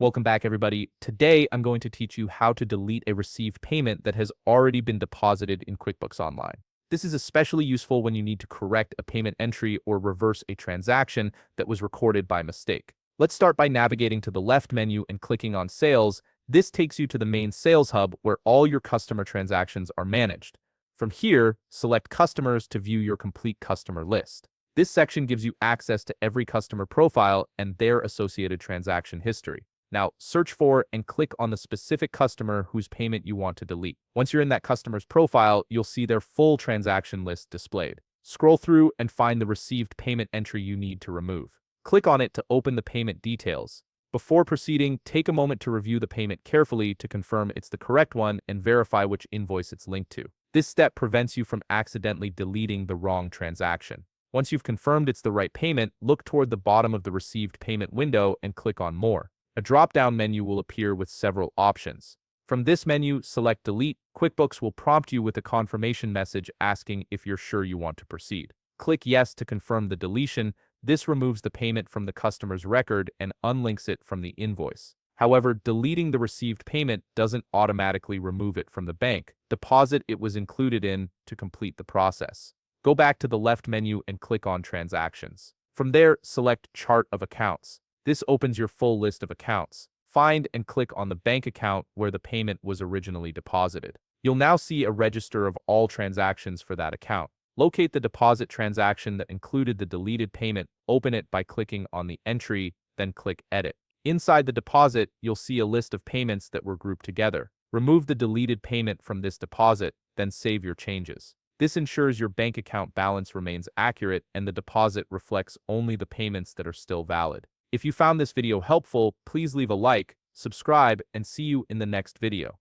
Welcome back, everybody. Today, I'm going to teach you how to delete a received payment that has already been deposited in QuickBooks Online. This is especially useful when you need to correct a payment entry or reverse a transaction that was recorded by mistake. Let's start by navigating to the left menu and clicking on Sales. This takes you to the main Sales Hub where all your customer transactions are managed. From here, select Customers to view your complete customer list. This section gives you access to every customer profile and their associated transaction history. Now, search for and click on the specific customer whose payment you want to delete. Once you're in that customer's profile, you'll see their full transaction list displayed. Scroll through and find the received payment entry you need to remove. Click on it to open the payment details. Before proceeding, take a moment to review the payment carefully to confirm it's the correct one and verify which invoice it's linked to. This step prevents you from accidentally deleting the wrong transaction. Once you've confirmed it's the right payment, look toward the bottom of the received payment window and click on More. A drop-down menu will appear with several options. From this menu, select Delete. QuickBooks will prompt you with a confirmation message asking if you're sure you want to proceed. Click Yes to confirm the deletion. This removes the payment from the customer's record and unlinks it from the invoice. However, deleting the received payment doesn't automatically remove it from the bank deposit it was included in to complete the process. Go back to the left menu and click on Transactions. From there, select Chart of Accounts. This opens your full list of accounts. Find and click on the bank account where the payment was originally deposited. You'll now see a register of all transactions for that account. Locate the deposit transaction that included the deleted payment, open it by clicking on the entry, then click Edit. Inside the deposit, you'll see a list of payments that were grouped together. Remove the deleted payment from this deposit, then save your changes. This ensures your bank account balance remains accurate and the deposit reflects only the payments that are still valid. If you found this video helpful, please leave a like, subscribe, and see you in the next video.